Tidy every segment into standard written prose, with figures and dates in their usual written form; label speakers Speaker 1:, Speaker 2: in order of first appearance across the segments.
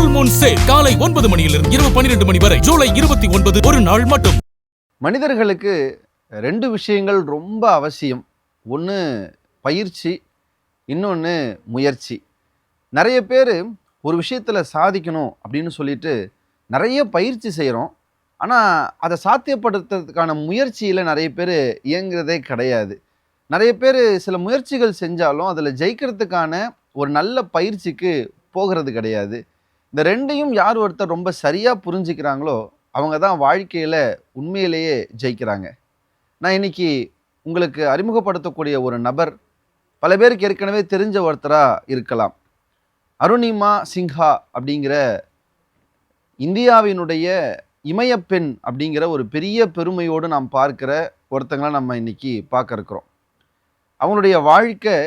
Speaker 1: Full Moon sale காலை 9 மணியிலிருந்து இரவு 12 மணி வரை ஜூலை 29 ஒரு நாள் மட்டும்.
Speaker 2: மனிதர்களுக்கு 2 விஷயங்கள் ரொம்ப அவசியம். ஒன்று பயிற்சி, இன்னொன்று முயற்சி. நிறைய பேர் ஒரு விஷயத்தில் சாதிக்கணும் அப்படின்னு சொல்லிட்டு நிறைய பயிற்சி செய்கிறோம். ஆனால் அதை சாத்தியப்படுத்துறதுக்கான முயற்சியில் நிறைய பேர் இயங்குறதே கிடையாது. நிறைய பேர் சில முயற்சிகள் செஞ்சாலும் அதில் ஜெயிக்கிறதுக்கான ஒரு நல்ல பயிற்சிக்கு போகிறது கிடையாது. இந்த ரெண்டையும் யார் ஒருத்தர் ரொம்ப சரியாக புரிஞ்சுக்கிறாங்களோ அவங்க தான் வாழ்க்கையில் உண்மையிலேயே ஜெயிக்கிறாங்க. நான் இன்னைக்கு உங்களுக்கு அறிமுகப்படுத்தக்கூடிய ஒரு நபர் பல பேருக்கு ஏற்கனவே தெரிஞ்ச ஒருத்தராக இருக்கலாம். அருணிமா சின்ஹா அப்படிங்கிற இந்தியாவினுடைய இமயப்பெண் அப்படிங்கிற ஒரு பெரிய பெருமையோடு நாம் பார்க்கிற ஒருத்தங்களை நம்ம இன்னைக்கு பார்க்க இருக்கிறோம். அவங்களுடைய வாழ்க்கை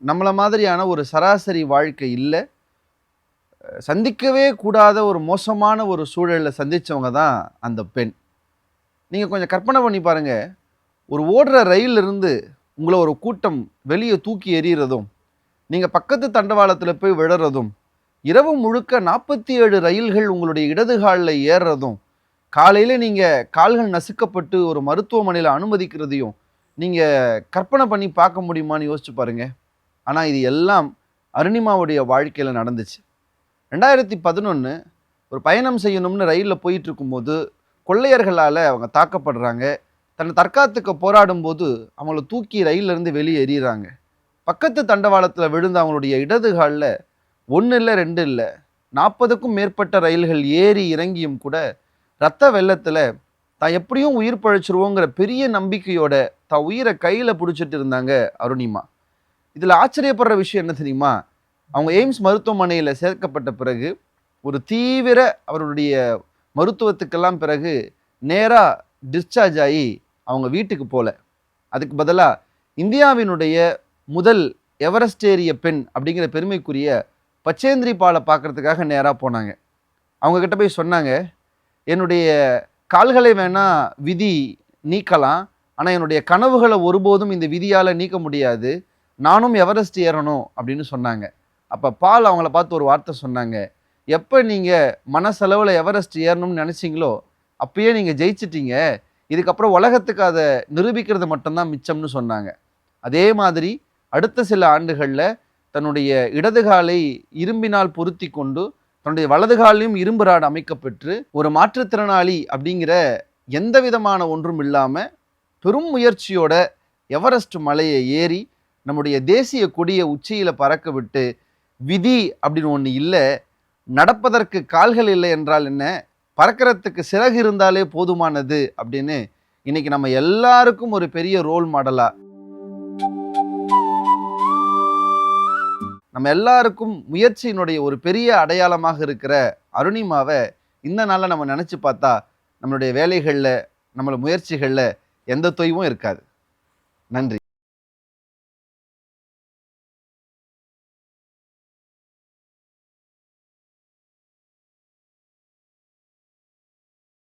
Speaker 2: நம்மளை மாதிரியான ஒரு சராசரி வாழ்க்கை இல்லை. சந்திக்கவே கூடாத ஒரு மோசமான ஒரு சூழலில் சந்தித்தவங்க தான் அந்த பெண். நீங்கள் கொஞ்சம் கற்பனை பண்ணி பாருங்கள். ஒரு ஓடுற ரயிலிருந்து உங்களை ஒரு கூட்டம் வெளியே தூக்கி எறிகிறதும், நீங்கள் பக்கத்து தண்டவாளத்தில் போய் விழறதும், இரவு முழுக்க 47 ரயில்கள் உங்களுடைய இடது காலில் ஏறுறதும், காலையில் நீங்கள் கால்கள் நசுக்கப்பட்டு ஒரு மருத்துவமனையில் அனுமதிக்கிறதையும் நீங்கள் கற்பனை பண்ணி பார்க்க முடியுமான்னு யோசிச்சு பாருங்கள். ஆனால் இது எல்லாம் அருணிமாவுடைய வாழ்க்கையில் நடந்துச்சு. 2011 ஒரு பயணம் செய்யணும்னு ரயிலில் போயிட்டு இருக்கும்போது கொள்ளையர்களால் அவங்க தாக்கப்படுறாங்க. தன்னை தற்காத்துக்க போராடும்போது அவங்கள தூக்கி ரயிலிருந்து வெளியே எறிகிறாங்க. பக்கத்து தண்டவாளத்தில் விழுந்து அவங்களுடைய இடது காலில் 1 இல்லை 2 இல்லை 40க்கும் மேற்பட்ட ரயில்கள் ஏறி இறங்கியும் கூட இரத்த வெள்ளத்தில் தான் எப்படியும் உயிர் பழைச்சிருவோங்கிற பெரிய நம்பிக்கையோட தான் உயிரை கையில் பிடிச்சிட்டு இருந்தாங்க அருணிமா. இதில் ஆச்சரியப்படுற விஷயம் என்ன தெரியுமா? அவங்க எய்ம்ஸ் மருத்துவமனையில் சேர்க்கப்பட்ட பிறகு ஒரு தீவிர அவருடைய மருத்துவத்துக்கெல்லாம் பிறகு நேராக டிஸ்சார்ஜ் ஆகி அவங்க வீட்டுக்கு போகல. அதுக்கு பதிலாக இந்தியாவினுடைய முதல் எவரெஸ்ட் ஏறிய பெண் அப்படிங்கிற பெருமைக்குரிய பச்சேந்திரி பாலை பார்க்குறதுக்காக நேராக போனாங்க. அவங்கக்கிட்ட போய் சொன்னாங்க, என்னுடைய கால்களை வேணால் விதி நீக்கலாம், ஆனால் என்னுடைய கனவுகளை ஒருபோதும் இந்த விதியால் நீக்க முடியாது, நானும் எவரெஸ்ட் ஏறணும் அப்படின்னு சொன்னாங்க. அப்போ பால் அவங்கள பார்த்து ஒரு வார்த்தை சொன்னாங்க, எப்போ நீங்கள் மனசளவில் எவரெஸ்ட் ஏறணும்னு நினச்சிங்களோ அப்பயே நீங்கள் ஜெயிச்சிட்டீங்க, இதுக்கப்புறம் உலகத்துக்கு அதை நிரூபிக்கிறது மட்டும்தான் மிச்சம்னு சொன்னாங்க. அதே மாதிரி அடுத்த சில ஆண்டுகளில் தன்னுடைய இடது காலை இரும்பினால் பொருத்தி கொண்டு தன்னுடைய வலது காலையும் இரும்பு ராடு அமைக்கப்பெற்று ஒரு மாற்றுத்திறனாளி அப்படிங்கிற எந்த விதமான ஒன்றும் இல்லாமல் பெரும் முயற்சியோட எவரெஸ்ட் மலையை ஏறி நம்முடைய தேசிய கொடியை உச்சியில் பறக்க விட்டு, விதி அப்படின்னு ஒன்று இல்லை, நடப்பதற்கு கால்கள் இல்லை என்றால் என்ன, பறக்கிறதுக்கு சிறகு இருந்தாலே போதுமானது அப்படின்னு இன்னைக்கு நம்ம எல்லாருக்கும் ஒரு பெரிய ரோல் மாடலா, நம்ம எல்லாருக்கும் முயற்சியினுடைய ஒரு பெரிய அடையாளமாக இருக்கிற அருணிமாவை இந்த நாளில் நம்ம நினச்சி பார்த்தா நம்மளுடைய வேலைகளில் நம்மளோட முயற்சிகளில் எந்த தொய்வும் இருக்காது. நன்றி.